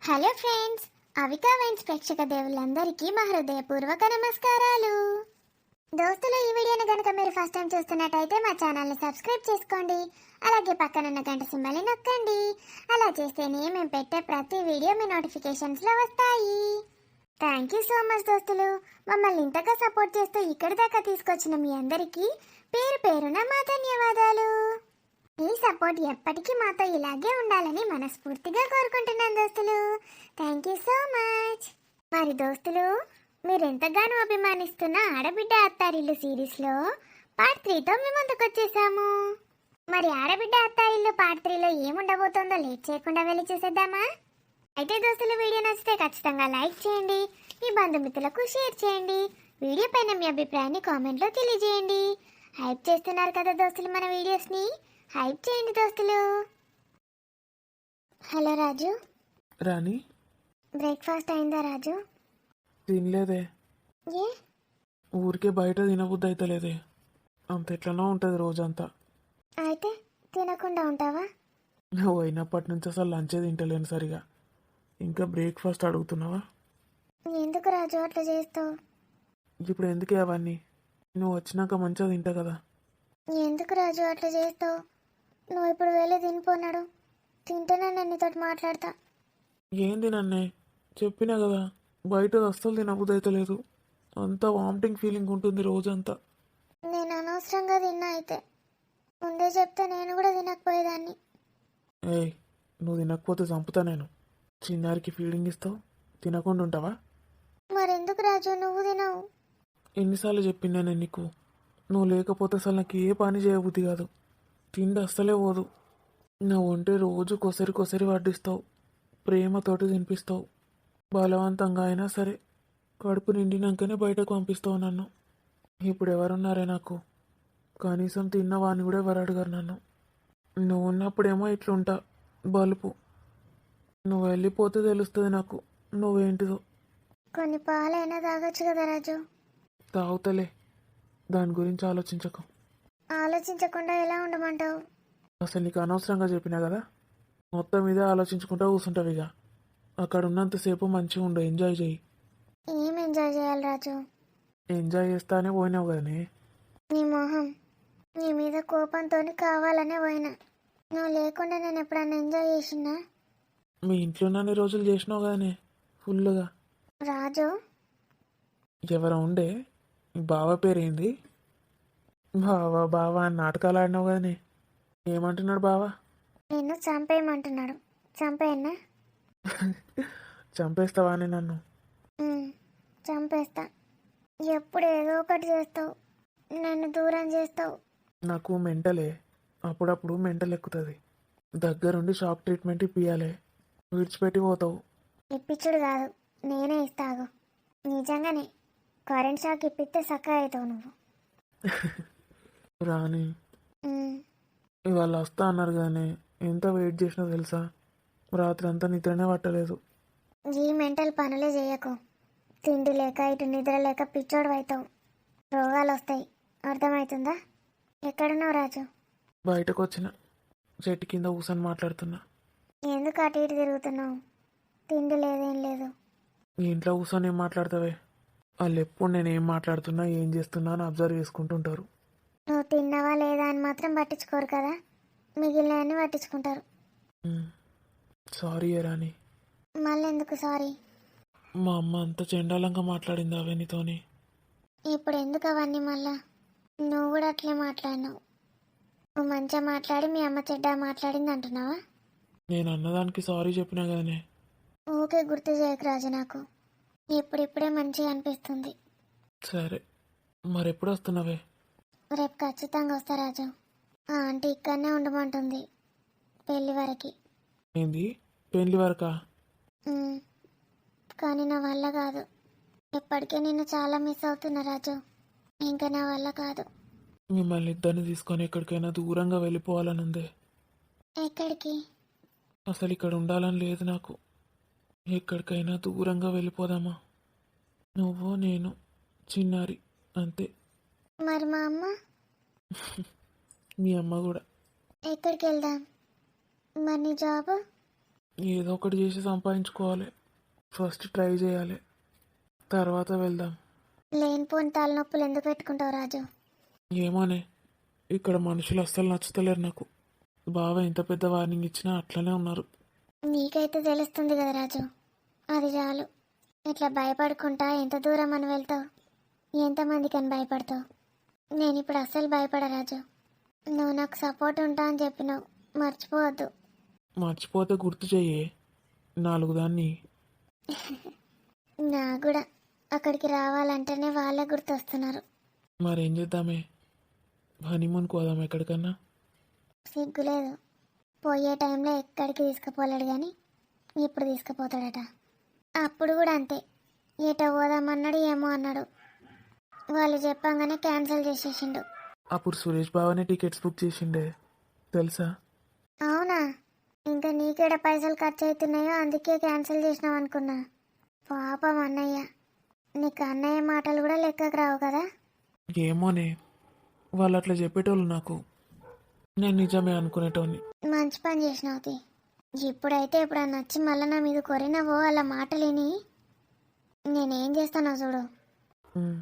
Hello friends, Avika wines ప్రేక్షక దేవుళ్ళందరికీ మా హృదయపూర్వక నమస్కారాలు. దోస్తులు, ఈ వీడియోని కనుక మీరు ఫస్ట్ టైం చూస్తున్నట్టయితే మా ఛానల్ని సబ్స్క్రైబ్ చేసుకోండి. అలాగే పక్కనున్న గంట సింబల్ని నొక్కండి. అలా చేస్తేనే మేము పెట్టే ప్రతి వీడియో మీ నోటిఫికేషన్స్లో వస్తాయి. థ్యాంక్ యూ సో మచ్ దోస్తులు. మమ్మల్ని ఇంతగా సపోర్ట్ చేస్తూ ఇక్కడి దాకా తీసుకొచ్చిన మీ అందరికీ పేరు పేరున మా ధన్యవాదాలు. మీ సపోర్ట్ ఎప్పటికీ మాతో ఇలాగే ఉండాలని మనస్ఫూర్తిగా కోరుకుంటున్నాను దోస్తులు. Thank you so much. మరి దోస్తులు, మీరు ఎంతగానో అభిమానిస్తున్న ఆడబిడ్డ అత్తారిల్లు సిరీస్లో పార్ట్ 3తో మీ ముందుకు వచ్చేసాము. మరి ఆడబిడ్డ అత్తారిల్లు పార్ట్ 3లో ఏముండబోతోందో లేట్ చేయకుండా వెళ్ళి చూసేద్దామా? అయితే దోస్తులు, వీడియో నచ్చితే ఖచ్చితంగా లైక్ చేయండి, మీ బంధుమిత్రులకు షేర్ చేయండి, వీడియో పైన మీ అభిప్రాయాన్ని కామెంట్లో తెలియజేయండి. హైప్ చేస్తున్నారు కదా దోస్తులు మన వీడియోస్ని, హైప్ చేయండి దోస్తులు. హలో రాజు. రాణి, బ్రేక్ఫాస్ట్ అయిందా రాజు? తినలేదే. ఏ? ఊరికే బయట తినబుద్ధి అయితలేదే. అంత ఎట్లనో ఉంటుంది రోజంతా. అయితే తినకుండా ఉంటావా? నువ్వు అయినప్పటి నుంచి అసలు లంచే తింటలేను సరిగా, ఇంకా బ్రేక్ఫాస్ట్ అడుగుతున్నావా? ఎందుకు రాజు అట్లా చేస్తావు? ఇప్పుడు ఎందుకే అవన్నీ? నువ్వు వచ్చినాక మంచిగా తింటా కదా. ఎందుకు రాజు అట్లా చేస్తావు? నువ్వు ఇప్పుడు వెళ్ళి తినిపోన్నాడు, తింటేనే నేను నీతో మాట్లాడతా. ఏంది నన్నే, చెప్పినా కదా బయట అస్సలు తినబుద్ధి అయితలేదు. అంతా వామిటింగ్ ఫీలింగ్ ఉంటుంది రోజంతా. నేను అనవసరంగా తిన్నా, అయితే ముందే చెప్తే నేను కూడా తినకపోయేదాన్ని. ఏయ్, నువ్వు తినకపోతే చంపుతా నేను. చిన్నారికి ఫీలింగ్ ఇస్తావు, తినకుండా ఉంటావా? మరెందుకు రాజు నువ్వు తినవు? ఎన్నిసార్లు చెప్పిందా నేను నీకు? నువ్వు లేకపోతే అసలు నాకు ఏ పని చేయబుద్ధి కాదు. తిండి అస్సలే పోదు. నా ఒంటే రోజు కొసరి కొసరి వడ్డిస్తావు, ప్రేమతోటి తినిపిస్తావు. బలవంతంగా అయినా సరే కడుపు నిండినాకనే బయటకు పంపిస్తావు నన్ను. ఇప్పుడు ఎవరున్నారే నాకు? కనీసం తిన్నవాని కూడా ఎవరు అడగరు నన్ను. నువ్వు ఉన్నప్పుడేమో ఇట్లుంటా బలుపు. నువ్వు వెళ్ళిపోతే తెలుస్తుంది నాకు నువ్వేంటిదో. కొన్ని పాలైనా తాగొచ్చు కదా రాజు. తాగుతలే, దాని గురించి ఆలోచించకు. ఆలోచించకుండా ఎలా ఉండమంటావు? అసలు నీకు అనవసరంగా చెప్పినా కదా. మొత్తం ఇదే ఆలోచించుకుంటా కూర్చుంటావు. ఇక అక్కడ ఉన్నంతసేపు మంచిగా ఉండు, ఎంజాయ్ చేయి. ఏం ఎంజాయ్ చేయాలి రాజు? ఎంజాయ్ చేస్తానే పోయినావు కదనే. నీ మొహం, నీ మీద కోపంతో కావాలనే పోయినా. నువ్వు లేకుండా నేను ఎప్పుడన్నా ఎంజాయ్ చేసినా? మీ ఇంట్లో నన్ను రోజులు చేసినావు కదనే ఫుల్గా. రాజు, ఎవరో ఉండే మీ బావ పేరేంది? బావా బావా అని నాటకాలు ఆడినావు కదనే. ఏమంటున్నాడు బావా? నిన్ను చంపేయమంటున్నాడు. చంపేయన్నా? చంపేస్తావా అని నన్ను? చంపేస్తా. ఎప్పుడు ఏదో ఒకటి చేస్తావు, నన్ను దూరం చేస్తావు. నాకు మెంటలే, అప్పుడప్పుడు మెంటల్ ఎక్కుతుంది. దగ్గరుండి షాక్ ట్రీట్మెంట్ ఇప్పియాలి, విడిచిపెట్టి పోతావు. ఇప్పించుడు కాదు, నేనే ఇస్తాగు. నిజంగానే కరెంట్ షాక్ ఇప్పిస్తే సక్క అవుతావు నువ్వు. రాని, ఉమ్, ఇవాళ వస్తా అన్నారు కానీ ఎంత వెయిట్ చేసినా తెలుసా, రాత్రి అంతా నిద్రనే పట్టలేదు. ఈ మెంటల్ పనులే చేయకు. తిండి లేక ఇటు నిద్ర లేక పిచ్చోడు అవుతావు, రోగాలు వస్తాయి. అర్థమవుతుందా? ఎక్కడున్నావు రాజు? బయటకు వచ్చిన చెట్టు కింద కూర్చొని మాట్లాడుతున్నా. ఎందుకు అటు ఇటు తిరుగుతున్నావు? తిండి లేదేం లేదు. ఈ ఇంట్లో కూర్చొని ఏం మాట్లాడతావే? వాళ్ళు ఎప్పుడు నేను ఏం మాట్లాడుతున్నా ఏం చేస్తున్నా అని అబ్జర్వ్ చేసుకుంటుంటారు. నువ్వు తిన్నావా లేదా అని మాత్రం పట్టించుకోరు కదా, మిగిలినవన్నీ పట్టించుకుంటారు. సారీ రాని. మళ్ళీ ఎందుకు సారీ? మా అమ్మ అంత చెండాలంగా మాట్లాడింది అవే నీతోని. ఇప్పుడు ఎందుకు అవన్నీ మళ్ళా? నువ్వు కూడా అట్లే మాట్లాడినావు. నువ్వు మంచిగా మాట్లాడి మీ అమ్మ చెడ్డ మాట్లాడింది అంటున్నావా? నేను అన్నదానికి సారీ చెప్పినా కదనే. ఓకే, గుర్తు చేయకు రాజు. నాకు ఇప్పుడిప్పుడే మంచిగా అనిపిస్తుంది. సరే, మరెప్పుడు వస్తున్నావే? రేపు ఖచ్చితంగా వస్తా రాజు. ఆ ఆంటీ ఇక్కడనే ఉండమంటుంది పెళ్ళి వరకు. ఏంది, పెళ్లి వరకా? కానీ నా వల్ల కాదు. ఇప్పటికే నిన్ను చాలా మిస్ అవుతున్నా రాజు, ఇంకా నా వల్ల కాదు. మిమ్మల్ని ఇద్దరిని తీసుకొని ఎక్కడికైనా దూరంగా వెళ్ళిపోవాలని ఉంది. ఎక్కడికి? అసలు ఇక్కడ ఉండాలని లేదు నాకు. ఎక్కడికైనా దూరంగా వెళ్ళిపోదామా? నువ్వు నేను చిన్నారి, అంతే. మరి మా అమ్మ? మీ అమ్మ కూడా. ఎక్కడికి వెళ్దాం? మరి నీ జాబ్? ఏదో ఒకటి చేసి సంపాదించుకోవాలి. ఫస్ట్ ట్రై చేయాలి, తర్వాత వెళ్దాం. లేనిపోని తలనొప్పులు ఎందుకు పెట్టుకుంటావు రాజు? ఏమోనే, ఇక్కడ మనుషులు అస్సలు నచ్చుతలేరు నాకు. బావ ఎంత పెద్ద వార్నింగ్ ఇచ్చినా అట్లనే ఉన్నారు. నీకైతే తెలుస్తుంది కదా రాజు, అది చాలు. ఇట్లా భయపడుకుంటా ఎంత దూరం అని వెళ్తావు? ఎంతమందికి అని భయపడతావు? నేను ఇప్పుడు అస్సలు భయపడ రాజు. నువ్వు నాకు సపోర్ట్ ఉంటా అని చెప్పినావు, మర్చిపోవద్దు. మర్చిపోతే గుర్తు చెయ్యే 4 దాన్ని. నా కూడా అక్కడికి రావాలంటేనే వాళ్ళే గుర్తొస్తున్నారు. మరేం చేద్దామే, హనీమూన్ కోదాం ఎక్కడికన్నా. సిగ్గులేదు, పోయే టైంలో ఎక్కడికి తీసుకుపోలేడు కానీ ఇప్పుడు తీసుకుపోతాడట. అప్పుడు కూడా అంతే, ఎటో పోదామన్నాడు ఏమో అన్నాడు. వాళ్ళు చెప్పంగానే క్యాన్సిల్ చేసేసిండు. అప్పుడు సురేష్ బావనే టికెట్స్ బుక్ చేసిండే తెలుసా? అవునా? ఇంకా నీకేడ పైసలు ఖర్చు అవుతున్నాయో అందుకే క్యాన్సిల్ చేసినావు అనుకున్నా. పాపం అన్నయ్య. నీకు అన్నయ్య మాటలు కూడా లెక్కకు రావు కదా. ఏమోనే, వాళ్ళు అట్లా చెప్పేటోళ్ళు నాకు, నేను నిజమే అనుకునేటోని. మంచి పని చేసినావు తీ. ఇప్పుడైతే ఎప్పుడన్నా వచ్చి మళ్ళీ నా మీద కొరినవో అలా మాటలు విని నేనేం చేస్తానో చూడు. ఉమ్,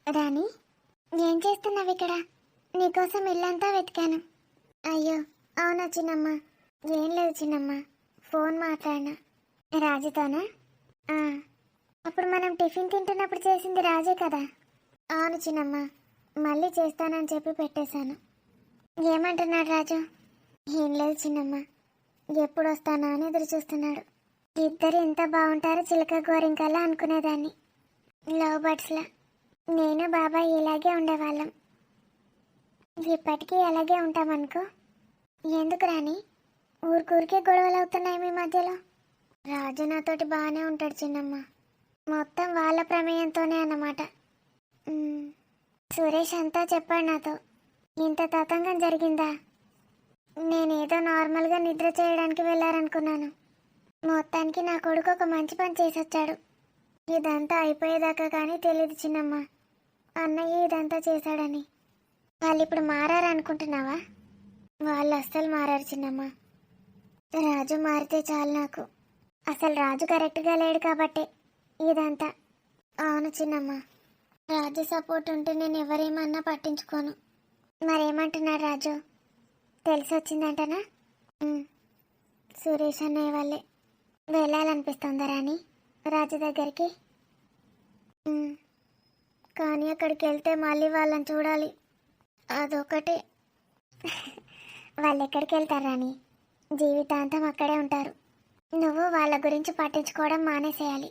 రాణి, ఏం చేస్తున్నావు ఇక్కడ? నీకోసం ఇల్లంతా వెతికాను. అయ్యో అవునా చిన్నమ్మ? ఏం లేదు చిన్నమ్మ, ఫోన్ మాట్లాడినా. రాజుతోనా? ఆ, అప్పుడు మనం టిఫిన్ తింటున్నప్పుడు చేసింది రాజే కదా? అవును చిన్నమ్మ, మళ్ళీ చేస్తానని చెప్పి పెట్టేశాను. ఏమంటున్నాడు రాజు? ఏం లేదు చిన్నమ్మ, ఎప్పుడు వస్తానా అని ఎదురు చూస్తున్నాడు. ఇద్దరు ఎంత బాగుంటారో చిలక గోరింకల్లా అనుకునేదాన్ని, లవ్ బర్డ్స్లా. నేను బాబాయ్ ఇలాగే ఉండేవాళ్ళం, ఇప్పటికీ అలాగే ఉంటామనుకో. ఎందుకు రాని, ఊరికే గొడవలు అవుతున్నాయి మీ మధ్యలో? రాజు నాతోటి బాగానే ఉంటాడు చిన్నమ్మ, మొత్తం వాళ్ళ ప్రమేయంతోనే అన్నమాట. సురేష్ అంతా చెప్పాడు నాతో. ఇంత తతంగం జరిగిందా? నేనేదో నార్మల్గా నిద్ర చేయడానికి వెళ్ళారనుకున్నాను. మొత్తానికి నా కొడుకు ఒక మంచి పని చేసొచ్చాడు. ఇదంతా అయిపోయేదాకా కానీ తెలియదు చిన్నమ్మ, అన్నయ్య ఇదంతా చేశాడని. వాళ్ళు ఇప్పుడు మారారనుకుంటున్నావా? వాళ్ళు అస్సలు మారారు చిన్నమ్మ. రాజు మారితే చాలు నాకు. అసలు రాజు కరెక్ట్గా లేడు కాబట్టే ఇదంతా. అవును చిన్నమ్మ, రాజు సపోర్ట్ ఉంటే నేను ఎవరేమన్నా పట్టించుకోను. మరేమంటున్నాడు రాజు? తెలిసి వచ్చిందంటనా? సురేష్ అన్నయ్య వాళ్ళే. వెళ్ళాలనిపిస్తుందా రాని రాజు దగ్గరికి? కానీ అక్కడికి వెళ్తే మళ్ళీ వాళ్ళని చూడాలి, అదొకటే. వాళ్ళు ఎక్కడికి వెళ్తారు రాని, జీవితాంతం అక్కడే ఉంటారు. నువ్వు వాళ్ళ గురించి పట్టించుకోవడం మానేసేయాలి.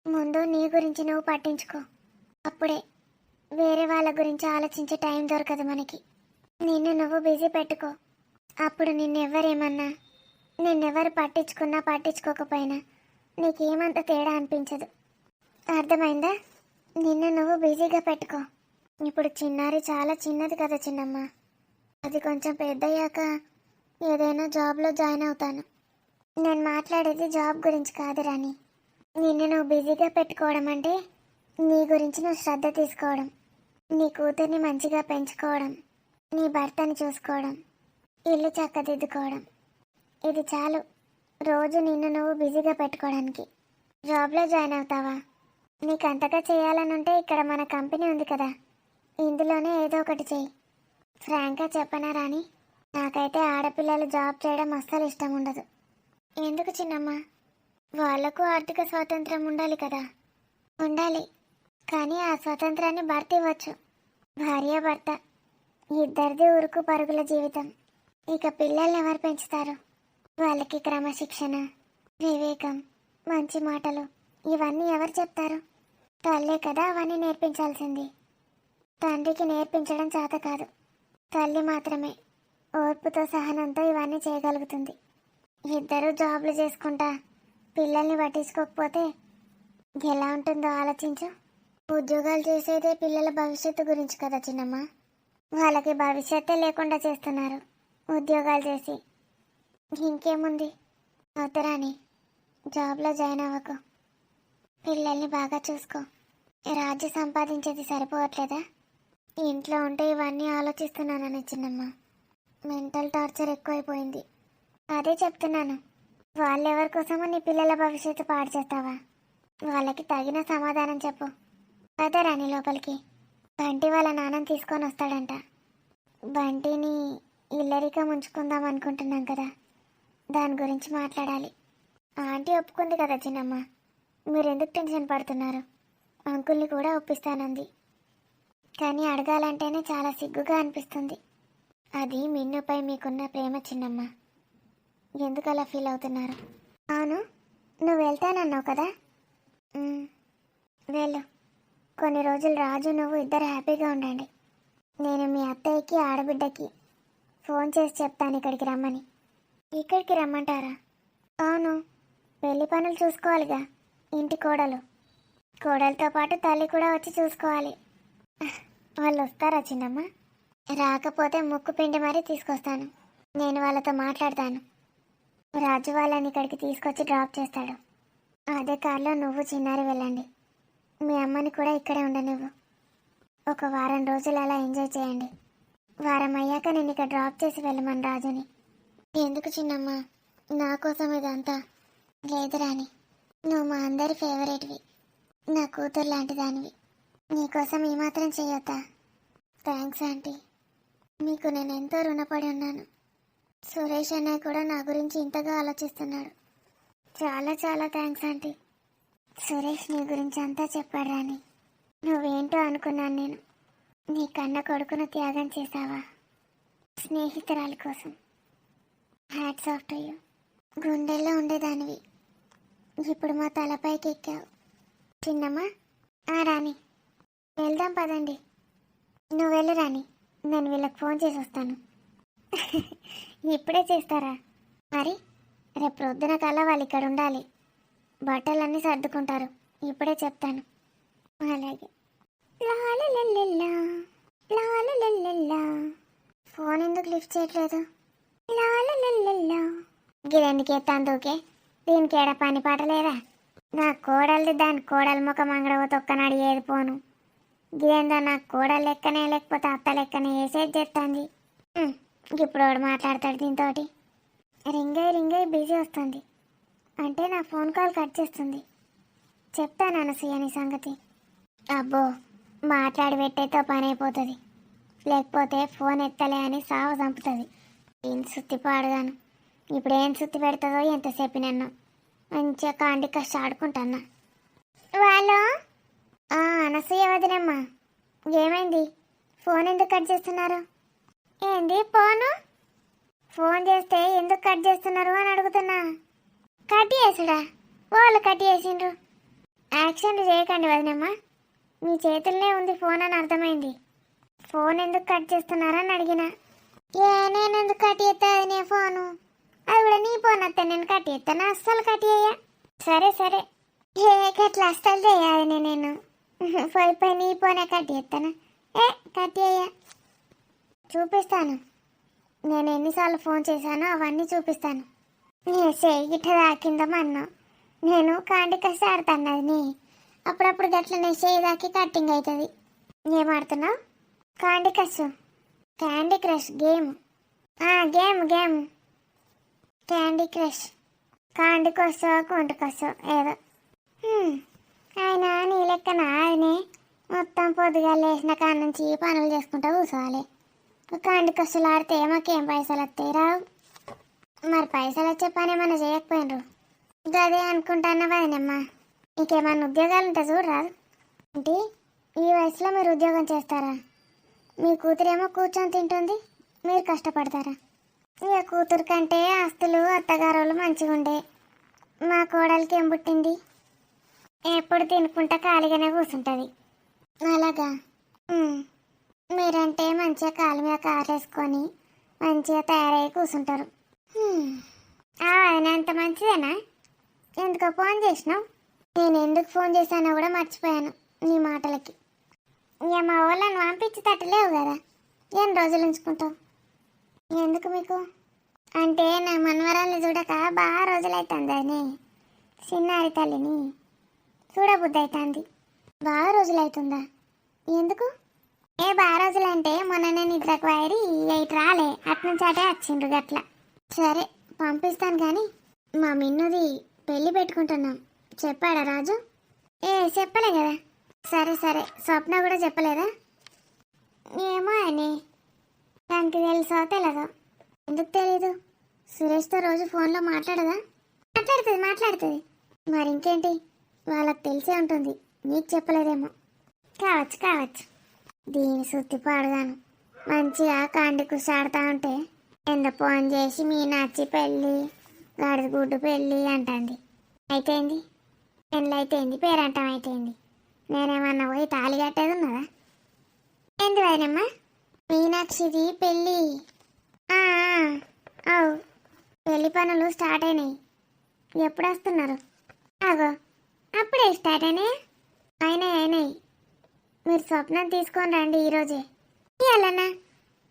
ముందు నీ గురించి నువ్వు పట్టించుకో, అప్పుడే వేరే వాళ్ళ గురించి ఆలోచించే టైం దొరకదు మనకి. నిన్ను నువ్వు బిజీ పెట్టుకో, అప్పుడు నిన్నెవరేమన్నా, నిన్నెవరు పట్టించుకున్నా పట్టించుకోకపోయినా నీకేమంత తేడా అనిపించదు. అర్థమైందా? నిన్ను నువ్వు బిజీగా పెట్టుకో. ఇప్పుడు చిన్నారి చాలా చిన్నది కదా చిన్నమ్మ, అది కొంచెం పెద్దయ్యాక ఏదైనా జాబ్లో జాయిన్ అవుతాను. నేను మాట్లాడేది జాబ్ గురించి కాదు రాని. నిన్ను నువ్వు బిజీగా పెట్టుకోవడం అంటే నీ గురించి నువ్వు శ్రద్ధ తీసుకోవడం, నీ కూతుర్ని మంచిగా పెంచుకోవడం, నీ భర్తని చూసుకోవడం, ఇల్లు చక్కదిద్దుకోవడం. ఇది చాలు రోజు నిన్ను నువ్వు బిజీగా పెట్టుకోవడానికి. జాబ్లో జాయిన్ అవుతావా? నీకు అంతగా చేయాలనుంటే ఇక్కడ మన కంపెనీ ఉంది కదా, ఇందులోనే ఏదో ఒకటి చెయ్యి. ఫ్రాంక్గా చెప్పనా రాని, నాకైతే ఆడపిల్లలు జాబ్ చేయడం అస్సలు ఇష్టం ఉండదు. ఎందుకు చిన్నమ్మ? వాళ్లకు ఆర్థిక స్వాతంత్రం ఉండాలి కదా. ఉండాలి, కానీ ఆ స్వతంత్రాన్ని భర్త ఇవ్వచ్చు. భార్య భర్త ఇద్దరిది ఉరుకు పరుగుల జీవితం. ఇక పిల్లల్ని ఎవరు పెంచుతారు? వాళ్ళకి క్రమశిక్షణ, వివేకం, మంచి మాటలు ఇవన్నీ ఎవరు చెప్తారు? తల్లే కదా అవన్నీ నేర్పించాల్సింది. తండ్రికి నేర్పించడం చేత కాదు, తల్లి మాత్రమే ఓర్పుతో సహనంతో ఇవన్నీ చేయగలుగుతుంది. ఇద్దరూ జాబ్లు చేసుకుంటా పిల్లల్ని పట్టించుకోకపోతే ఎలా ఉంటుందో ఆలోచించు. ఉద్యోగాలు చేసేదే పిల్లల భవిష్యత్తు గురించి కదా చిన్నమ్మ. వాళ్ళకి భవిష్యత్తే లేకుండా చేస్తున్నారు ఉద్యోగాలు చేసి. ఇంకేముంది? వద్దరాని, జాబ్లో జాయిన్ అవ్వకు, పిల్లల్ని బాగా చూసుకో. రాజు సంపాదించేది సరిపోవట్లేదా? ఇంట్లో ఉంటే ఇవన్నీ ఆలోచిస్తున్నానని చిన్నమ్మ. మెంటల్ టార్చర్ ఎక్కువైపోయింది. అదే చెప్తున్నాను, వాళ్ళెవరి కోసమో నీ పిల్లల భవిష్యత్తు పాడు చేస్తావా? వాళ్ళకి తగిన సమాధానం చెప్పు. అదే రాని లోపలికి. బంటి వాళ్ళ నాన్నని తీసుకొని వస్తాడంట. బంటిని ఇల్లరికం ఉంచుకుందాం అనుకుంటున్నాం కదా, దాని గురించి మాట్లాడాలి. ఆంటీ ఒప్పుకుంది కదా చిన్నమ్మ, మీరెందుకు టెన్షన్ పడుతున్నారు? అంకుల్ని కూడా ఒప్పిస్తానంది. కానీ అడగాలంటేనే చాలా సిగ్గుగా అనిపిస్తుంది. అది మిన్నుపై మీకున్న ప్రేమ చిన్నమ్మ. ఎందుకు అలా ఫీల్ అవుతున్నారు? అవును, నువ్వు వెళ్తానన్నావు కదా. వెళ్ళు. కొన్ని రోజులు రాజు నువ్వు ఇద్దరు హ్యాపీగా ఉండండి. నేను మీ అత్తయ్యకి ఆడబిడ్డకి ఫోన్ చేసి చెప్తాను ఇక్కడికి రమ్మని. ఇక్కడికి రమ్మంటారా? అవును, పెళ్లి పనులు చూసుకోవాలిగా. ఇంటి కోడలు, కోడలతో పాటు తల్లి కూడా వచ్చి చూసుకోవాలి. వాళ్ళు వస్తారా చిన్నమ్మ? రాకపోతే ముక్కు పిండి మరీ తీసుకొస్తాను. నేను వాళ్ళతో మాట్లాడతాను. రాజు వాళ్ళని ఇక్కడికి తీసుకొచ్చి డ్రాప్ చేస్తాడు. అదే కార్లో నువ్వు చిన్నారి వెళ్ళండి. మీ అమ్మని కూడా ఇక్కడే ఉండనివ్వు. ఒక వారం రోజులు అలా ఎంజాయ్ చేయండి. వారం అయ్యాక నేను ఇక్కడ డ్రాప్ చేసి వెళ్ళమని రాజుని. ఎందుకు చిన్నమ్మ, నా కోసం ఇదంతా? లేదు రాని, నువ్వు మా అందరి ఫేవరెట్వి. నా కూతురు లాంటి దానివి. నీకోసం ఈ మాత్రం చేయొద్దా? Thanks aunty. మీకు నేను ఎంతో రుణపడి ఉన్నాను. సురేష్ అన్నయ్య కూడా నా గురించి ఇంతగా ఆలోచిస్తున్నాడు. చాలా చాలా థ్యాంక్స్ ఆంటీ. సురేష్ నీ గురించి అంతా చెప్పాడు రాని. నువ్వేంటో అనుకున్నాను నేను. నీ కన్న కొడుకును త్యాగం చేశావా స్నేహితురాలి కోసం. Hats off to you. గుండెల్లో ఉండేదానివి, ఇప్పుడు మా తలపైకి ఎక్కావు. చిన్నమ్మ, రాని వెళ్దాం పదండి. నువ్వు వెళ్ళు రాని, నేను వీళ్ళకి ఫోన్ చేసి వస్తాను. ఇప్పుడే చేస్తారా? మరి రేపు ప్రొద్దున కల్లా వాళ్ళు ఇక్కడ ఉండాలి. బట్టలన్నీ సర్దుకుంటారు. ఇప్పుడే చెప్తాను. అలాగే. లాలలల్లల్లా, లాలలల్లల్లా. ఫోన్ ఎందుకు లిఫ్ట్ చేయట్లేదు? లాలలల్లల్లా. గిదెందుకు ఎత్తాందుకే? దీనికి ఏడ పని పాట లేదా? నా కోడలిది దాని కోడలి ముఖం అంగడవ తొక్కనాడు ఏది పోను. గిదేందో నా కోడలు లెక్కనే లేకపోతే అత్త లెక్కనే వేసేది చెప్తాంది. ఇప్పుడు వాడు మాట్లాడతాడు దీంతో. రింగై బిజీ వస్తుంది అంటే నా ఫోన్ కాల్ కట్ చేస్తుంది. చెప్తాను అనసూయ నీ సంగతి. అబ్బో, మాట్లాడి పెట్టేతో పని అయిపోతుంది. లేకపోతే ఫోన్ ఎత్తలే అని సావ చంపుతుంది. ఏం సుత్తి పాడుగాను. ఇప్పుడు ఏం సుత్తి పెడుతుందో ఎంతసేపు నన్ను. మంచిగా కాండి కష్ట ఆడుకుంటున్నా. వాళ్ళు అనసూయ వదినమ్మా, ఏమైంది? ఫోన్ ఎందుకు కట్ చేస్తున్నారు? ఏంది ఫోను? ఫోన్ చేస్తే ఎందుకు కట్ చేస్తున్నారు అని అడుగుతున్నా. కట్ చేసుడా? వాళ్ళు కట్ చేసిండ్రు. యాక్షన్ చేయకండి వదినమ్మా, మీ చేతుల్నే ఉంది ఫోన్ అని అర్థమైంది. ఫోన్ ఎందుకు కట్ చేస్తున్నారని అడిగిన. నేను ఎందుకు కట్ చేస్తా? అది నీ ఫోను, అది కూడా నీ ఫోన్ వస్తే నేను కట్ చేస్తాను? అస్సలు కట్ చేయ. సరే సరే, గట్లా అస్సలు చేయాలి. నేను పోయి నీ ఫోనే కట్ చేస్తాను. కట్ చేయ. చూపిస్తాను. నేను ఎన్నిసార్లు ఫోన్ చేశానో అవన్నీ చూపిస్తాను. చేయి గిట్ట దాకిందమన్నా. నేను కాండి కష్ట ఆడుతాను. అది అప్పుడప్పుడు గట్లనే చేయి దాకి కట్టింగ్ అవుతుంది. ఏం ఆడుతున్నావు? Candy crush, candy crush game. Game candy crush. Candy కొస్సో కొంటు కొస్సో ఏదో. అయినా నీ లెక్కన ఆయనే మొత్తం పొద్దుగా లేచిన కాడ నుంచి పనులు చేసుకుంటూ కూర్చోవాలి. కాండి కష్టాలు ఆడితే మాకేం పైసలు వస్తాయి? రావు. మరి పైసలు వచ్చే పని ఏమన్నా చేయకపోయినరు? గదే అనుకుంటాను వదినమ్మా. ఇంకేమన్నా ఉద్యోగాలు ఉంటే చూడరాదు. ఏంటి, ఈ వయసులో మీరు ఉద్యోగం చేస్తారా? మీ కూతురేమో కూర్చొని తింటుంది, మీరు కష్టపడతారా? ఇక కూతురు కంటే ఆస్తులు అత్తగారులు మంచిగా ఉండే. మా కోడలికి ఏం పుట్టింది? ఎప్పుడు తినుకుంటా ఖాళీగానే కూర్చుంటుంది. అలాగా? మీరంటే మంచిగా కాలు మీద కారేసుకొని మంచిగా తయారయ్యి కూర్చుంటారు. ఆయన అంత మంచిదేనా? ఎందుకో ఫోన్ చేసినావు? నేను ఎందుకు ఫోన్ చేశానో కూడా మర్చిపోయాను నీ మాటలకి. ఇక మా వాళ్ళని పంపించి తట్టలేవు కదా, ఎన్ని రోజులు ఉంచుకుంటావు? ఎందుకు మీకు? అంటే నా మనవరాల్ని చూడక బాగా రోజులైతుంది. అని చిన్నారి తల్లిని చూడబుద్ధి అవుతుంది. బాగా రోజులైతుందా? ఎందుకు? బాగా రోజులంటే మొన్ననే నిద్రకు వైరి 8 రాలే, అట్నుంచి అటే వచ్చిండ్రు గట్ల. సరే పంపిస్తాను కానీ మా మిన్నుది పెళ్లి పెట్టుకుంటున్నాం. చెప్పాడా రాజు? చెప్పలే కదా. సరే సరే, స్వప్న కూడా చెప్పలేదా? ఏమో అని దానికి తెలుసో తెలదో. ఎందుకు తెలీదు? సురేష్తో రోజు ఫోన్లో మాట్లాడదా? మాట్లాడుతుంది. మరి ఇంకేంటి, వాళ్ళకి తెలిసే ఉంటుంది, నీకు చెప్పలేదేమో. కావచ్చు. దీని సుత్తి పాడుగాను మంచిగా కాండి కుసాడుతూ ఉంటే ఎంత ఫోన్ చేసి మీనాచి పెళ్ళి, గాడిద గుడ్డు పెళ్ళి అంటుంది. అయితేంది, పెళ్ళైతేంది, పేరంటం అయితేంది. నేనేమన్నా పోయి తాళి కట్టేది ఉన్నదా? ఏంది వదినమ్మా? మీనాక్షిది పెళ్ళి. అవు, పెళ్లి పనులు స్టార్ట్ అయినాయి. ఎప్పుడు వస్తున్నారు? అగో అప్పుడే స్టార్ట్ అయినాయి. మీరు స్వప్నం తీసుకొని రండి ఈరోజే. ఇయ్యాలనా?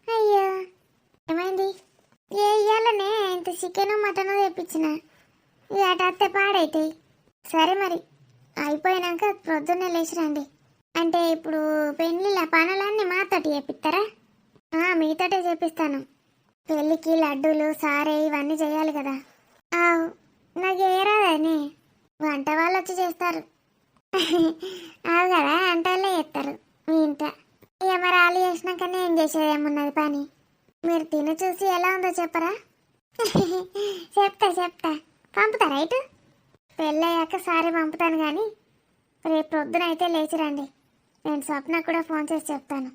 అయ్యో ఏమైంది? ఇయ్యాలనే ఇంత చికెను మటను తెప్పించిన, ఇక అటే పాడైతాయి. సరే మరి అయిపోయినాక ప్రొద్దున్నే లేచి రండి. అంటే ఇప్పుడు పెళ్ళిళ్ళ పనులన్నీ మాతోటి చేపిస్తారా? మీతోటే చేపిస్తాను. పెళ్ళికి లడ్డూలు సారే ఇవన్నీ చేయాలి కదా. నాకు చేయరాదని వంట వాళ్ళు వచ్చి చేస్తారు. అవు కదా, వంట వాళ్ళే చేస్తారు మీ ఇంట. ఇక మరి వాళ్ళు చేసినాకనే ఏం చేసేది ఏమున్నది పని. మీరు తిని చూసి ఎలా ఉందో చెప్పరా? చెప్తా. పంపుతారా ఇటు? పెళ్ళయ్యాక సారీ పంపుతాను కానీ రేపు పొద్దున అయితే లేచి రండి. నేను స్వప్న కూడా ఫోన్ చేసి చెప్తాను.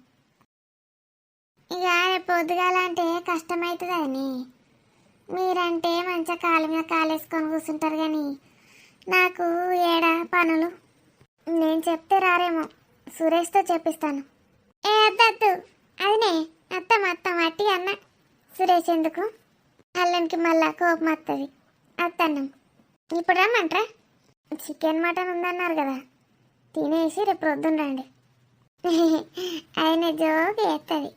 ఇక రేపు పొద్దుగాల అంటే కష్టమవుతుంది అని. మీరంటే మంచిగా కాలు మీద కాలేసుకొని కూర్చుంటారు కానీ నాకు ఏడా పనులు. నేను చెప్తే రారేమో, సురేష్తో చెప్పిస్తాను. అద్దద్దు, అదినే అత్తం అట్టి అన్న. సురేష్ ఎందుకు? అల్లనికి మళ్ళా కోపం వస్తుంది. అత్తన్నం ఇప్పుడు రమ్మంటారా? చికెన్ మటన్ ఉందన్నారు కదా, తినేసి రేపు ప్రొద్దున రండి. ఆయన జోకి ఎత్తది.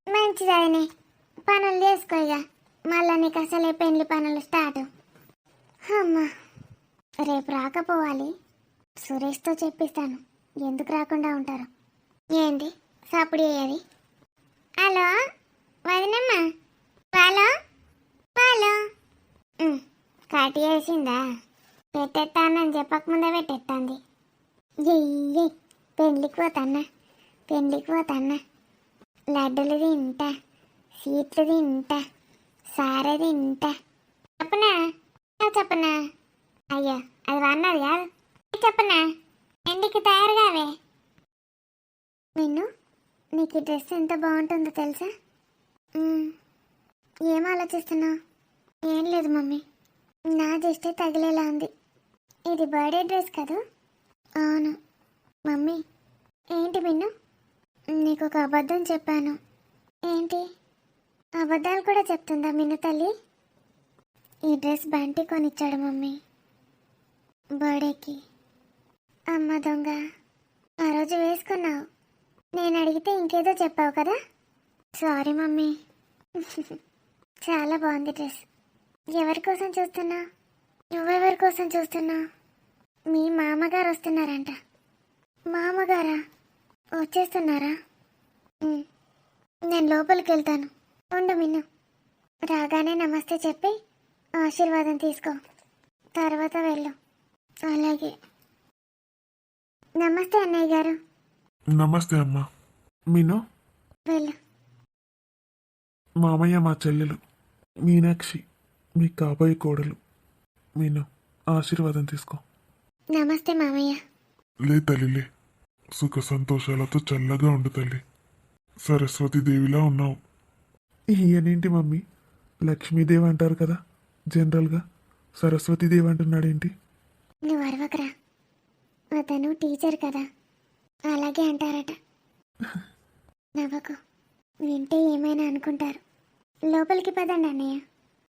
మంచిది ఆయనే, పనులు చేసుకో ఇక. మళ్ళా నీకు అసలే పెళ్లి పనులు స్టార్ట్. అమ్మా రేపు రాకపోవాలి, సురేష్తో చెప్పిస్తాను. ఎందుకు రాకుండా ఉంటారు? ఏంటి సప్పుడు అయ్యేది? హలో వదినమ్మా. హలో కాటి వేసిందా? పెట్టేస్తానని చెప్పకముందే పెట్టేస్తాంది. ఎయ్యి పెళ్ళికి పోతాన్నా. లడ్డులు తింటా, సీట్లు తింటా, సారే తింటా. చెప్పనా? అయ్యో అది అన్నది కాదు. చెప్పనా? ఎండికి తయారు కావే. నిన్ను నీకు ఈ డ్రెస్ ఎంత బాగుంటుందో తెలుసా? ఏం ఆలోచిస్తున్నావు? ఏం లేదు మమ్మీ, నా దిష్టే తగిలేలా ఉంది. ఇది బర్త్డే డ్రెస్ కదా? అవును మమ్మీ. ఏంటి మిన్ను, నీకు ఒక అబద్ధం చెప్పాను. ఏంటి? అబద్ధాలు కూడా చెప్తుందా మిన్ను తల్లి? ఈ డ్రెస్ బంటి కొనిచ్చాడు మమ్మీ బర్త్డేకి. అమ్మ దొంగ, ఆ రోజు వేసుకున్నావు, నేను అడిగితే ఇంకేదో చెప్పావు కదా. Sorry mummy. చాలా బాగుంది డ్రెస్. ఎవరి కోసం చూస్తున్నావు? నువ్వెవరి కోసం చూస్తున్నావు? మీ మామగారు వస్తున్నారంట. మామగారా? వచ్చేస్తున్నారా? నేను లోపలికి వెళ్తాను, ఉండు మిన్ను. రాగానే నమస్తే చెప్పి ఆశీర్వాదం తీసుకో, తర్వాత వెళ్ళు. అలాగే. నమస్తే అన్నయ్య గారు. నమస్తే అమ్మా. మీను వెళ్ళు. మామయ్య మా చెల్లెలు మీనాక్షి, మీ కాబోయే కోడలు. మీను ఆశీర్వాదం తీసుకో. నమస్తే మామయ్య. లే తల్లిలే, సుఖ సంతోషాలతో చల్లగా ఉండు తల్లి. సరస్వతీదేవిలా ఉన్నావు. ఈయనేంటి మమ్మీ, లక్ష్మీదేవి అంటారు కదా జనరల్గా, సరస్వతీదేవి అంటున్నాడేంటి? నువ్వు అరవకరా, అతను టీచర్ కదా, అలాగే అంటారట. నవ్వకు, వింటే ఏమైనా అనుకుంటారు. లోపలికి పదండి అన్నయ్య.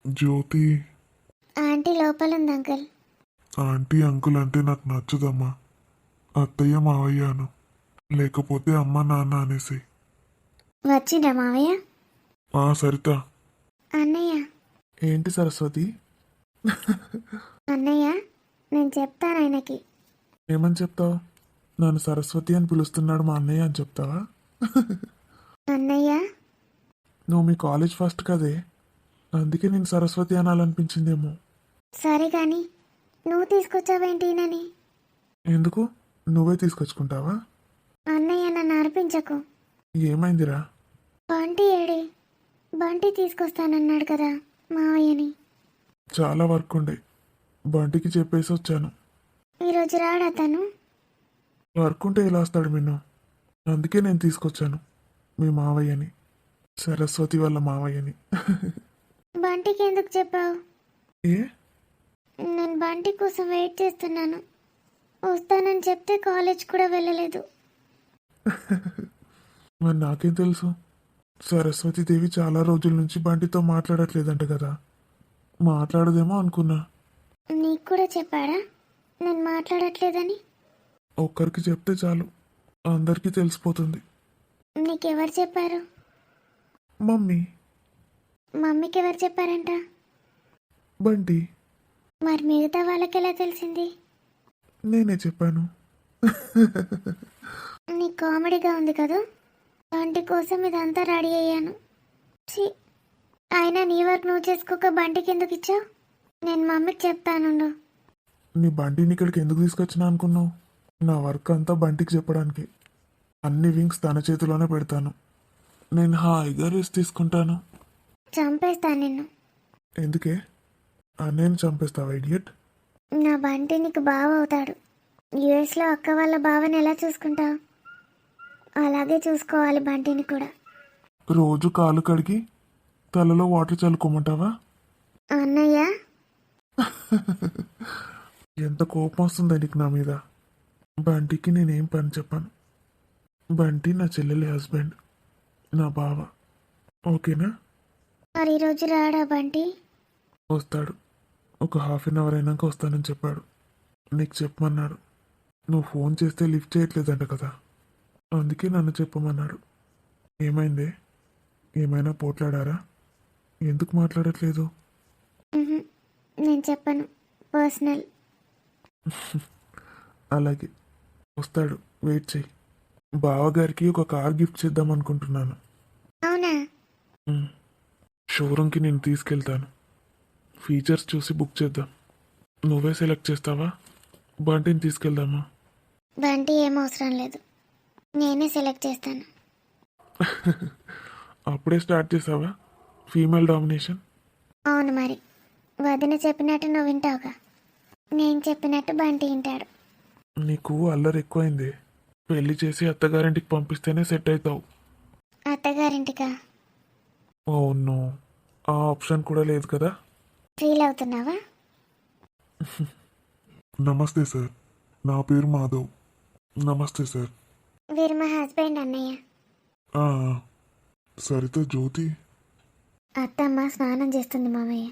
జ్యోతి, ఆంటీ లోపలుంది అంకుల్. ఆంటీ అంకుల్ అంటే నాకు నచ్చదమ్మా. అత్తయ్య మావయ్య అను, లేకపోతే అమ్మ నాన్న అనేసి. వచ్చిండ్రా మావయ్య? సరిత. అన్నయ్య. ఏంటి సరస్వతి? అన్నయ్య నేను చెప్తాను ఆయనకి. ఏమని చెప్తావు? నన్ను సరస్వతి అని పిలుస్తున్నాడు మా అన్నయ్య అని చెప్తావా? అన్నయ్య నువ్వు మీ కాలేజ్ ఫస్ట్ కదే, అందుకే నేను సరస్వతి అనాలనిపించిందేమో. సరే కానీ నువ్వు తీసుకొచ్చావేంటినని? ఎందుకు? నువ్వే తీసుకొచ్చుకుంటావా? అన్నయ్య నన్ను అర్పించకు. ఏమైందిరా? బంటి ఏడి? బంటి తీసుకొస్తానన్నాడు కదా మావయ్యని. చాలా వర్క్ ఉండే, బంటికి చెప్పేసి వచ్చాను. ఈరోజు రాడా తను? వర్క్ ఉంటే ఎలా వస్తాడు మిన్ను? అందుకే నేను తీసుకొచ్చాను మీ మావయ్యని, సరస్వతి వాళ్ళ మావయ్యని. బంటికి ఎందుకు చెప్పావు? ఏ? నేను బంటి కోసం వెయిట్ చేస్తున్నాను. వస్తానని చెప్తే కాలేజ్ కూడా వెళ్ళలేదు. మరి నాకేం తెలుసు? సరస్వతీదేవి చాలా రోజుల నుంచి బంటితో మాట్లాడట్లేదంట కదా, మాట్లాడదేమో అనుకున్నా. నీకు కూడా చెప్పాడా నేను మాట్లాడట్లేదని? ఒక్కరికి చెప్తే చాలు, అందరికీ తెలిసిపోతుంది. నీకెవరు చెప్పారు? మమ్మీ. మమ్మీకి ఎవరు చెప్పారంట? బంటి. మరి మిగతా వాళ్ళకి ఎలా తెలిసింది? నేనే చెప్పాను. నీ కామెడీగా ఉంది కదా. బంటి కోసం ఇదంతా రెడీ అయ్యాను. ఛీ, అయినా నీ వర్క్ నువ్వు చేసుకోక బంటికి ఎందుకు ఇచ్చావు? నేను మమ్మీకి చెప్తానుండు. నీ బంటిని ఇక్కడికి ఎందుకు తీసుకొచ్చినా అనుకున్నావు? నా వర్క్ అంతా బంటికి చెప్పడానికి. అన్ని వింగ్స్ తన చేతిలోనే పెడతాను. నేను హాయిగా రెస్ట్ తీసుకుంటాను. చంపేస్తాను నిన్ను. ఎందుకే? అన్నయ్యని చంపేస్తావా ఇడియట్? నా బంటి నీకు బావ అవుతాడు. యుఎస్లో అక్క వాళ్ళ బావని ఎలా చూసుకుంటావు అలాగే చూసుకోవాలి బంటిని కూడా. రోజు కాలు కడిగి తలలో వాటర్ చల్లుకోమంటావా? అన్నయ్య, ఎంత కోపం వస్తుందా నీకు నా మీద? బంటికి నేనేం పని చెప్పాను. బంటి నా చెల్లెలి హస్బెండ్, నా బావ. ఓకేనా? మరి ఈరోజు రాడా బంటి? వస్తాడు, ఒక హాఫ్ అన్ అవర్ అయినాక వస్తానని చెప్పాడు. నీకు చెప్పమన్నాడు. నువ్వు ఫోన్ చేస్తే లిఫ్ట్ చేయట్లేదంట కదా, అందుకే నన్ను చెప్పమన్నాడు. ఏమైందే? ఏమైనా పోట్లాడారా? ఎందుకు మాట్లాడట్లేదు? ఉహుం, నేను చెప్పను, పర్సనల్. అలాగే, వస్తాడు, వెయిట్ చెయ్యి. బావగారికి ఒక కార్ గిఫ్ట్ చేద్దాం అనుకుంటున్నాను. అవునా? షోరూమ్కి నేను తీసుకెళ్తాను. ఫీచర్స్ చూసి బుక్ చేద్దాం. నువ్వే సెలెక్ట్ చేస్తావా? బంటిని తీసుకెళ్దామా? బంటి ఏం అవసరం లేదు, నేనే సెలెక్ట్ చేస్తాను. అప్పుడే స్టార్ట్ చేసావా ఫీమేల్ డామినేషన్? అవును, మరి వదిన చెప్పినట్టు నువ్వు వింటావుగా, నేను చెప్పినట్టు బంటి వింటాడు. నీకు అల్లరి ఎక్కువైంది. పెళ్లి చేసి అత్తగారింటికి పంపిస్తేనే సెట్ అవుతావు. అత్తగారింటికా? అవును, ఆ ఆప్షన్ కూడా లేదు కదా. ఫీల్ అవుతున్నావా? నమస్తే సార్, నా పేరు మాధవ్. నమస్తే సార్. వీరు మా హస్బెండ్ అన్నయ్య. ఆ, సరిత జ్యోతి. అత్తమ్మ స్నానం చేస్తుంది మామయ్య.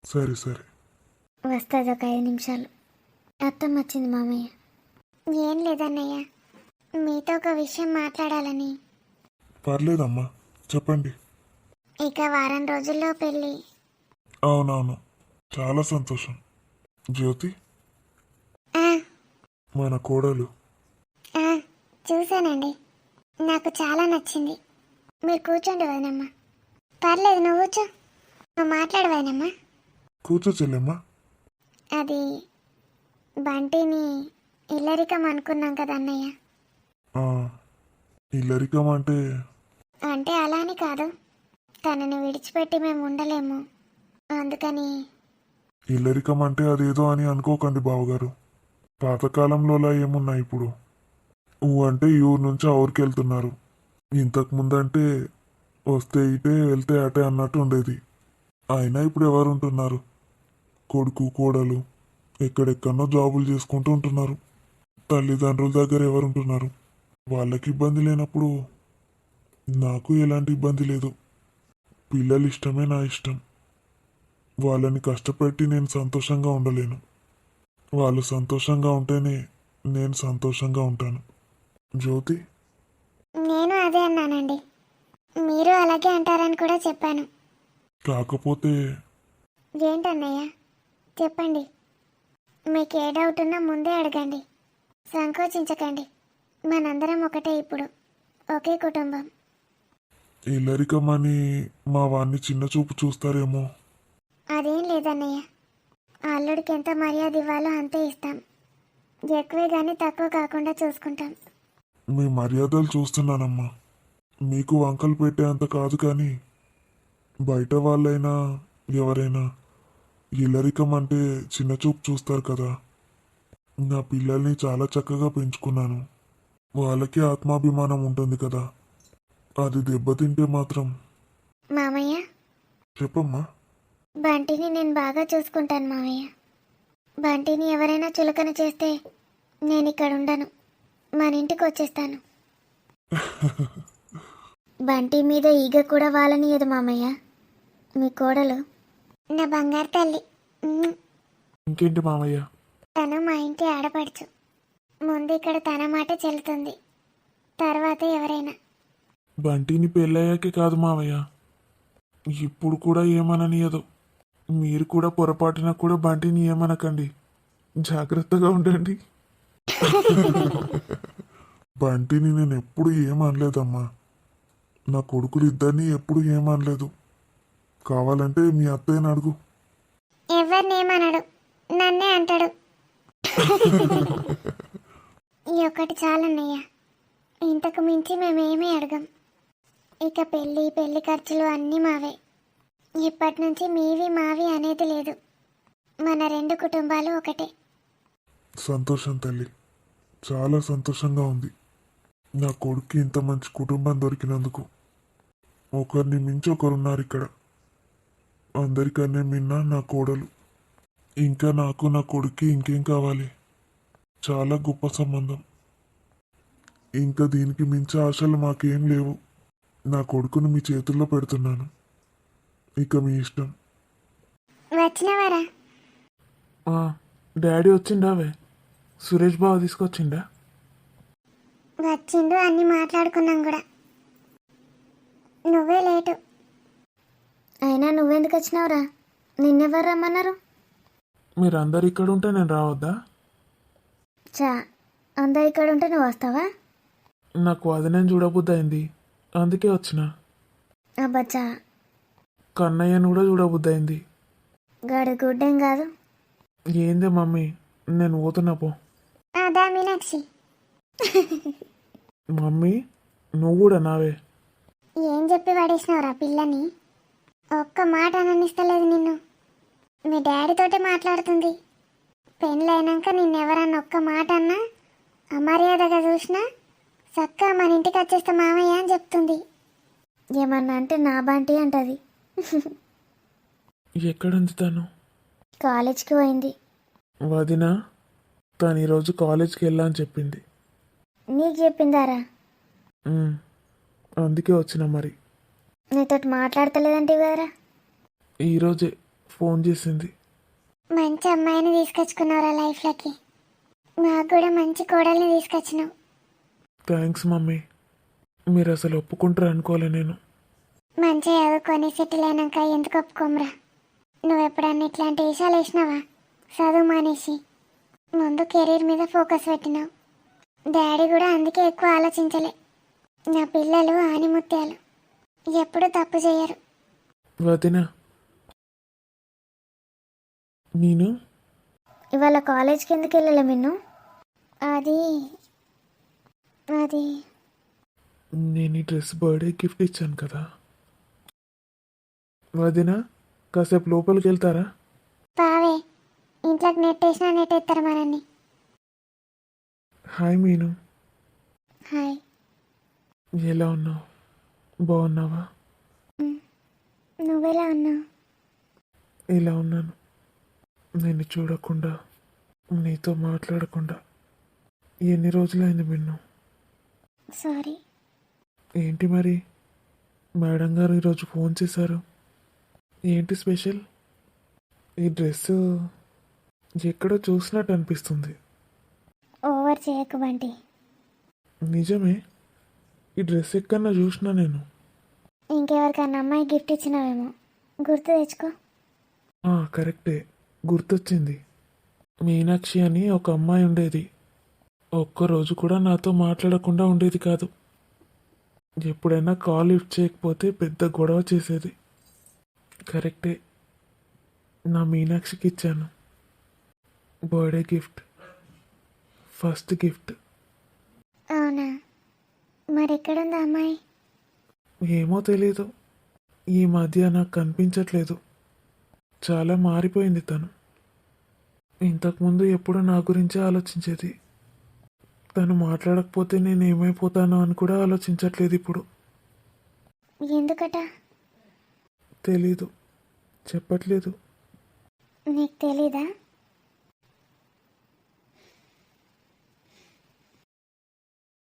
సరే సరే. వస్తుంది ఒక 5 నిమిషాలు. అత్తమ్మ వచ్చింది మామయ్య. ఏం లేదన్నయ్య, మీతో ఒక విషయం మాట్లాడాలని. పర్లేదమ్మా, చెప్పండి. ఇక వారం రోజుల్లో పెళ్ళి. అవునవును, చాలా సంతోషం. జ్యోతి ఆ, మన కోడలు. ఆ, చూశానండి, నాకు చాలా నచ్చింది. మీరు కూర్చోండి వదినమ్మ. పర్లేదు, నువ్వు కూర్చో, నువ్వు మాట్లాడు వదినమ్మ. కూర్చో చెల్లెమ్మా. అది బంటిని ఇల్లరికం అనుకున్నాం కదా అన్నయ్య. ఆ, ఇల్లరికం అంటే? అంటే అలా అని కాదు, తనని విడిచిపెట్టి మేము ఉండలేము, అందుకని. ఇల్లరికం అంటే అదేదో అని అనుకోకండి బావగారు. పాతకాలంలోలా ఏమున్నాయి ఇప్పుడు? ఊ అంటే ఈ ఊరు నుంచి ఆ ఊరికి వెళ్తున్నారు. ఇంతకు ముందంటే వస్తే ఇటే వెళ్తే అటే అన్నట్టు ఉండేది. అయినా ఇప్పుడు ఎవరు ఉంటున్నారు? కొడుకు కోడలు ఎక్కడెక్కడో జాబులు చేసుకుంటూ ఉంటున్నారు. తల్లిదండ్రుల దగ్గర ఎవరు ఉంటున్నారు? వాళ్ళకి ఇబ్బంది లేనప్పుడు నాకు ఎలాంటి ఇబ్బంది లేదు. పిల్లల ఇష్టమే నా ఇష్టం. వాళ్ళని కష్టపెట్టి నేను సంతోషంగా ఉండలేను. వాళ్ళు సంతోషంగా ఉంటేనే నేను సంతోషంగా ఉంటాను. జ్యోతి, నేను అదే అన్నానండి, మీరు అలాగే అంటారని కూడా చెప్పాను. కాకపోతే ఏంటన్నయ్య, చెప్పండి. మీకు ఏ డౌట్ ఉన్నా ముందే అడగండి, సంకోచించకండి. మనందరం ఒకటే ఇప్పుడు, ఒకే కుటుంబం. ఇల్లరికమని మా వాణ్ణి చిన్న చూపు చూస్తారేమో. అదేం లేదన్నయ్య, అల్లుడికి ఎంత మర్యాద ఇవ్వాలో అంతే ఇస్తాం. ఎక్కువే కానీ తక్కువ కాకుండా చూసుకుంటాం. మీ మర్యాదలు చూస్తున్నానమ్మా. మీకు వంకలు పెట్టేంత కాదు కానీ బయట వాళ్ళైనా ఎవరైనా ఇల్లరికం అంటే చిన్న చూపు చూస్తారు కదా. నా పిల్లల్ని చాలా చక్కగా పెంచుకున్నాను. వాళ్ళకి ఆత్మాభిమానం ఉంటుంది కదా. అది దెబ్బతింటే మాత్రం. మామయ్య, చెప్పమ్మా. బంటిని నేను బాగా చూసుకుంటాను మామయ్య. బంటిని ఎవరైనా చులకన చేస్తే నేను ఇక్కడ ఉండను, మన ఇంటికి వచ్చేస్తాను. బంటి మీద ఈగ కూడా వాళ్ళనియదు మామయ్య. మీ కోడలు నా బంగారు తల్లి. ఇంకేంటి మామయ్య? తను మా ఇంటి ఆడపడుచు. ముందు ఇక్కడ తన మాట చెల్లుతుంది, తర్వాత ఎవరైనా. బంటిని పెళ్ళయ్యాకే కాదు మామయ్య, ఇప్పుడు కూడా ఏమననియదు. మీరు కూడా పొరపాటున కూడా బంటిని ఏమనకండి, జాగ్రత్తగా ఉండండి. బంటిని నేను ఎప్పుడు ఏమనలేదమ్మా. నా కొడుకులు ఇద్దరిని ఎప్పుడు ఏమనలేదు. కావాలంటే మీ అత్తయ్యని అడుగు. ఎవరినేమనడు, నన్నే అంటాడు. ఈ ఒక్కటి చాలన్నయ్య, ఇంతకు మించి మేమేమీ అడగం. ఇక పెళ్లి ఖర్చులు అన్నీ మావే. ఇప్పటి నుంచి మీవి మావి అనేది లేదు. మన రెండు కుటుంబాలు ఒకటే. సంతోషం తల్లి, చాలా సంతోషంగా ఉంది. నా కొడుక్కి ఇంత మంచి కుటుంబం దొరికినందుకు. ఒకరిని మించి ఒకరున్నారు ఇక్కడ. అందరికన్నా మిన్న నా కోడలు. ఇంకా నాకు నా కొడుక్కి ఇంకేం కావాలి? చాలా గొప్ప సంబంధం. ఇంకా దీనికి మించి ఆశలు మాకేం లేవు. నా కొడుకును మీ చేతుల్లో పెడుతున్నాను. ఇక మీ ఇష్టం. వచ్చినవారా? డాడీ వచ్చిండావే? సురేష్ బావ తీసుకొచ్చిండా? వచ్చిండు, అన్నీ మాట్లాడుకున్నాం కూడా. నువ్వే లేటు. అయినా నువ్వెందుకు వచ్చినావురా? నిన్నెవరు రమ్మన్నారు? మీరందరు ఇక్కడ ఉంటే నేను రావద్దా? చా, అందరు ఇక్కడ ఉంటే నువ్వు వస్తావా? నాకు వదినని చూడబుద్ధి అయింది, అందుకే వచ్చిన. అబ్బచ్చా, కన్నయ్యను కూడా చూడబుద్ధి అయింది. గడు గుడ్డేం కాదు. ఏందే మమ్మీ, నేను పోతున్నా పో. అదా మీనాక్షి. మమ్మీ నువ్వు కూడా నావే. ఏం చెప్పి పడేసినావురా పిల్లని? ఒక్క మాట అననిస్తలేదు నిన్ను. మీ డాడీతోటే మాట్లాడుతుంది. పెళ్ళైనాక నిన్నెవరన్నా ఒక్క మాట అన్నా, అమర్యాదగా చూసినా చక్కగా మన ఇంటికి వచ్చేస్తా మామయ్య అని చెప్తుంది. ఏమన్నా అంటే నా బంటి అంటది. ఎక్కడుంది తను? కాలేజ్కి పోయింది. వదినా, తను ఈరోజు కాలేజ్కి వెళ్ళా అని చెప్పింది. నీకు చెప్పిందారా? అందుకే వచ్చిన. మరి నీతో మాట్లాడతలేదంటే కదరా? ఈరోజే ఫోన్ చేసింది. మంచి అమ్మాయిని తీసుకొచ్చుకున్నావురా లైఫ్లోకి. నాకు కూడా మంచి కోడల్ని తీసుకొచ్చినావు. Thanks mummy. మీరు అసలు ఒప్పుకుంటారు అనుకోలే నేను. మంచిగా చదువుకొని సెటిల్ అయినాక ఎందుకు ఒప్పుకోమరా? నువ్వు ఎప్పుడన్నా ఇట్లాంటి విషయాలు వేసినావా? చదువు మానేసి ముందు కెరీర్ మీద ఫోకస్ పెట్టినావు. డాడీ కూడా అందుకే ఎక్కువ ఆలోచించలే. నా పిల్లలు ఆనిముత్యాలు, ఎప్పుడు తప్పు చేయరు. వదినా, నేను ఇవాళ కాలేజ్కి ఎందుకు వెళ్ళలే మిన్ను? అది అది నేను ఈ డ్రెస్ బర్త్డే గిఫ్ట్ ఇచ్చాను కదా వదినా, కాసేపు లోపలికి వెళ్తారా? పావే, ఇంట్లోకి నెట్టేసినా నెట్టేస్తారు మనల్ని. హాయ్ మీను, హాయ్. ఎలా ఉన్నావు? బాగున్నావా? నువ్వెలా ఉన్నావు? ఇలా ఉన్నాను. నేను చూడకుండా, నీతో మాట్లాడకుండా ఎన్ని రోజులైంది మిన్ను? సారీ. ఏంటి మరి, మేడం గారు ఈరోజు ఫోన్ చేశారు. ఏంటి స్పెషల్? ఈ డ్రెస్ ఎక్కడో చూసినట్టు అనిపిస్తుంది. ఓవర్ చేయకు బంటి. నిజమే, ఈ డ్రెస్ ఎక్కడన్నా చూసినా నేను. ఇంకెవరికన్నా అమ్మాయి గిఫ్ట్ ఇచ్చినావేమో, గుర్తు తెచ్చుకో. కరెక్టే, గుర్తొచ్చింది. మీనాక్షి అని ఒక అమ్మాయి ఉండేది. ఒక్కరోజు కూడా నాతో మాట్లాడకుండా ఉండేది కాదు. ఎప్పుడైనా కాల్ లిఫ్ట్ చేయకపోతే పెద్ద గొడవ చేసేది. కరెక్టే, నా మీనాక్షికి ఇచ్చాను. Birthday gift, first gift. అవునా, మరి ఎక్కడుంది ఆ అమ్మాయి? ఏమో తెలీదు, ఈ మధ్య నాకు కనిపించట్లేదు. చాలా మారిపోయింది తను. ఇంతకుముందు ఎప్పుడు నా గురించే ఆలోచించేది. తను మాట్లాడకపోతే నేను ఏమైపోతానో అని కూడా ఆలోచించట్లేదు ఇప్పుడు. ఎందుకట? తెలీదు, చెప్పట్లేదు. నీకు తెలీదా?